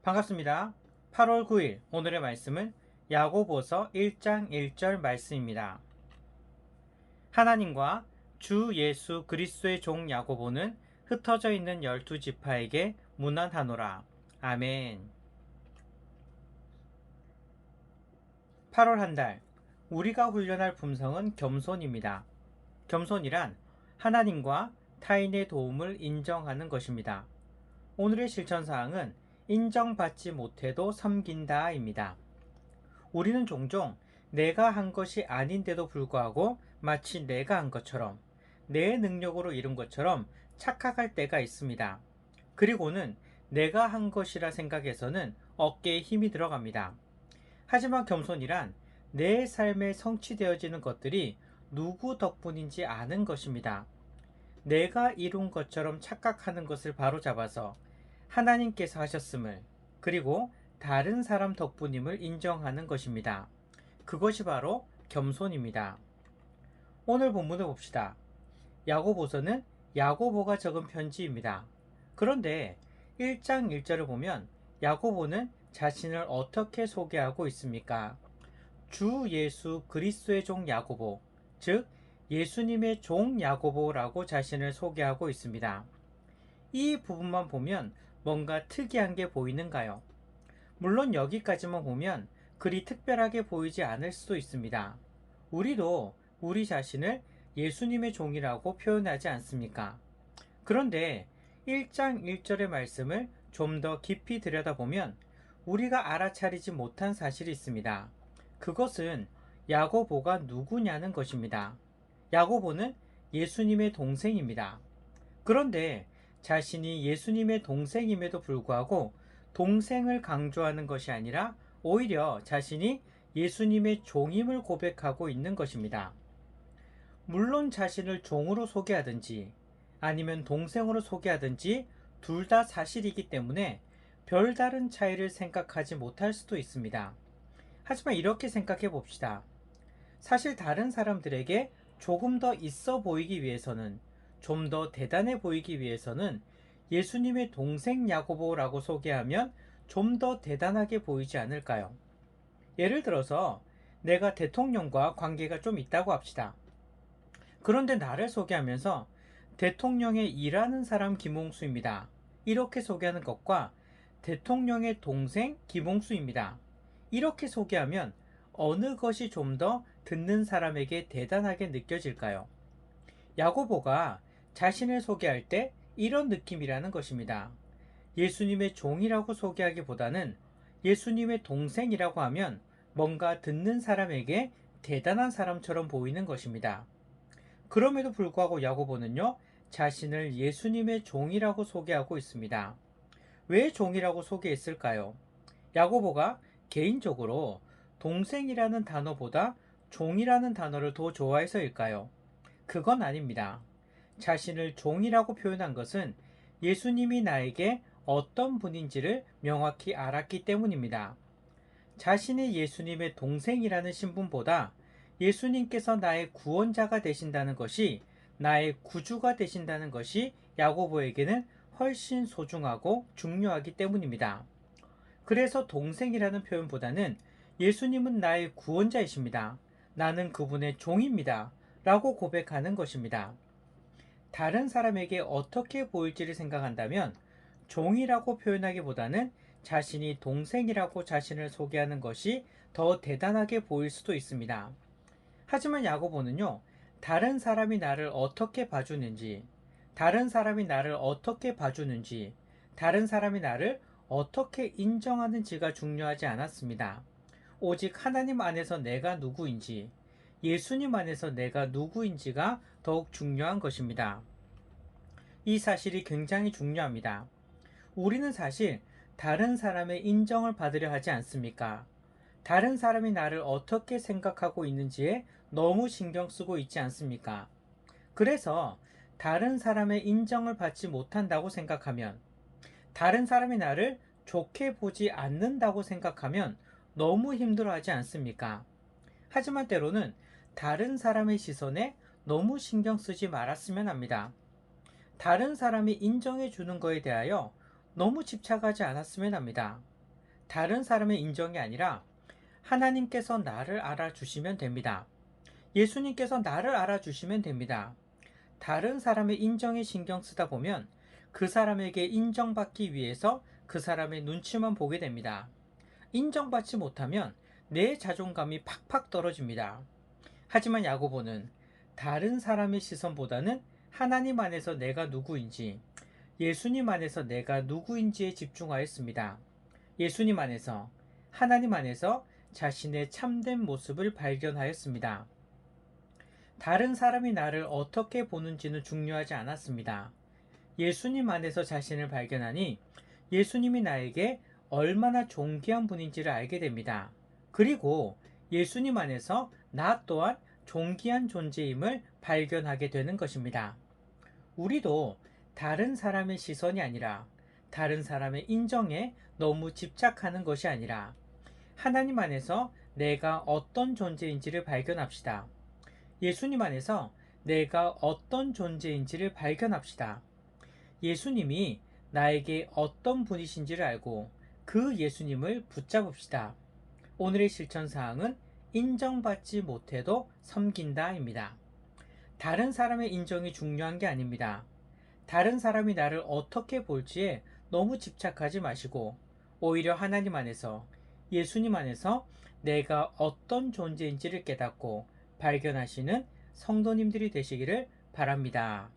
반갑습니다. 8월 9일 오늘의 말씀은 야고보서 1장 1절 말씀입니다. 하나님과 주 예수 그리스도의 종 야고보는 흩어져 있는 12지파에게 문안하노라. 아멘. 8월 한 달 우리가 훈련할 품성은 겸손입니다. 겸손이란 하나님과 타인의 도움을 인정하는 것입니다. 오늘의 실천사항은 인정받지 못해도 섬긴다입니다. 우리는 종종 내가 한 것이 아닌데도 불구하고 마치 내가 한 것처럼, 내 능력으로 이룬 것처럼 착각할 때가 있습니다. 그리고는 내가 한 것이라 생각해서는 어깨에 힘이 들어갑니다. 하지만 겸손이란 내 삶에 성취되어지는 것들이 누구 덕분인지 아는 것입니다. 내가 이룬 것처럼 착각하는 것을 바로잡아서 하나님께서 하셨음을, 그리고 다른 사람 덕분임을 인정하는 것입니다. 그것이 바로 겸손입니다. 오늘 본문을 봅시다. 야고보서는 야고보가 적은 편지입니다. 그런데 1장 1절을 보면 야고보는 자신을 어떻게 소개하고 있습니까? 주 예수 그리스도의 종 야고보, 즉 예수님의 종 야고보라고 자신을 소개하고 있습니다. 이 부분만 보면 뭔가 특이한 게 보이는가요? 물론 여기까지만 보면 그리 특별하게 보이지 않을 수도 있습니다. 우리도 우리 자신을 예수님의 종이라고 표현하지 않습니까? 그런데 1장 1절의 말씀을 좀 더 깊이 들여다보면 우리가 알아차리지 못한 사실이 있습니다. 그것은 야고보가 누구냐는 것입니다. 야고보는 예수님의 동생입니다. 그런데 자신이 예수님의 동생임에도 불구하고 동생을 강조하는 것이 아니라 오히려 자신이 예수님의 종임을 고백하고 있는 것입니다. 물론 자신을 종으로 소개하든지 아니면 동생으로 소개하든지 둘 다 사실이기 때문에 별다른 차이를 생각하지 못할 수도 있습니다. 하지만 이렇게 생각해 봅시다. 사실 다른 사람들에게 조금 더 있어 보이기 위해서는, 좀 더 대단해 보이기 위해서는 예수님의 동생 야고보라고 소개하면 좀 더 대단하게 보이지 않을까요? 예를 들어서 내가 대통령과 관계가 좀 있다고 합시다. 그런데 나를 소개하면서 대통령의 일하는 사람 김홍수입니다, 이렇게 소개하는 것과 대통령의 동생 김홍수입니다, 이렇게 소개하면 어느 것이 좀 더 듣는 사람에게 대단하게 느껴질까요? 야고보가 자신을 소개할 때 이런 느낌이라는 것입니다. 예수님의 종이라고 소개하기보다는 예수님의 동생이라고 하면 뭔가 듣는 사람에게 대단한 사람처럼 보이는 것입니다. 그럼에도 불구하고 야고보는요, 자신을 예수님의 종이라고 소개하고 있습니다. 왜 종이라고 소개했을까요? 야고보가 개인적으로 동생이라는 단어보다 종이라는 단어를 더 좋아해서일까요? 그건 아닙니다. 자신을 종이라고 표현한 것은 예수님이 나에게 어떤 분인지를 명확히 알았기 때문입니다. 자신이 예수님의 동생이라는 신분보다 예수님께서 나의 구원자가 되신다는 것이, 나의 구주가 되신다는 것이 야고보에게는 훨씬 소중하고 중요하기 때문입니다. 그래서 동생이라는 표현보다는 예수님은 나의 구원자이십니다, 나는 그분의 종입니다 라고 고백하는 것입니다. 다른 사람에게 어떻게 보일지를 생각한다면 종이라고 표현하기보다는 자신이 동생이라고 자신을 소개하는 것이 더 대단하게 보일 수도 있습니다. 하지만 야고보는요, 다른 사람이 나를 어떻게 봐주는지, 다른 사람이 나를 어떻게 봐주는지, 다른 사람이 나를 어떻게 인정하는지가 중요하지 않았습니다. 오직 하나님 안에서 내가 누구인지, 예수님 안에서 내가 누구인지가 더욱 중요한 것입니다. 이 사실이 굉장히 중요합니다. 우리는 사실 다른 사람의 인정을 받으려 하지 않습니까? 다른 사람이 나를 어떻게 생각하고 있는지에 너무 신경 쓰고 있지 않습니까? 그래서 다른 사람의 인정을 받지 못한다고 생각하면, 다른 사람이 나를 좋게 보지 않는다고 생각하면 너무 힘들어하지 않습니까? 하지만 때로는 다른 사람의 시선에 너무 신경 쓰지 말았으면 합니다. 다른 사람이 인정해 주는 것에 대하여 너무 집착하지 않았으면 합니다. 다른 사람의 인정이 아니라 하나님께서 나를 알아주시면 됩니다. 예수님께서 나를 알아주시면 됩니다. 다른 사람의 인정에 신경 쓰다 보면 그 사람에게 인정받기 위해서 그 사람의 눈치만 보게 됩니다. 인정받지 못하면 내 자존감이 팍팍 떨어집니다. 하지만 야고보는 다른 사람의 시선보다는 하나님 안에서 내가 누구인지, 예수님 안에서 내가 누구인지에 집중하였습니다. 예수님 안에서, 하나님 안에서 자신의 참된 모습을 발견하였습니다. 다른 사람이 나를 어떻게 보는지는 중요하지 않았습니다. 예수님 안에서 자신을 발견하니 예수님이 나에게 얼마나 존귀한 분인지를 알게 됩니다. 그리고 예수님 안에서 나 또한 존귀한 존재임을 발견하게 되는 것입니다. 우리도 다른 사람의 시선이 아니라 다른 사람의 인정에 너무 집착하는 것이 아니라 하나님 안에서 내가 어떤 존재인지를 발견합시다. 예수님 안에서 내가 어떤 존재인지를 발견합시다. 예수님이 나에게 어떤 분이신지를 알고 그 예수님을 붙잡읍시다. 오늘의 실천 사항은 인정받지 못해도 섬긴다입니다. 다른 사람의 인정이 중요한 게 아닙니다. 다른 사람이 나를 어떻게 볼지에 너무 집착하지 마시고 오히려 하나님 안에서, 예수님 안에서 내가 어떤 존재인지를 깨닫고 발견하시는 성도님들이 되시기를 바랍니다.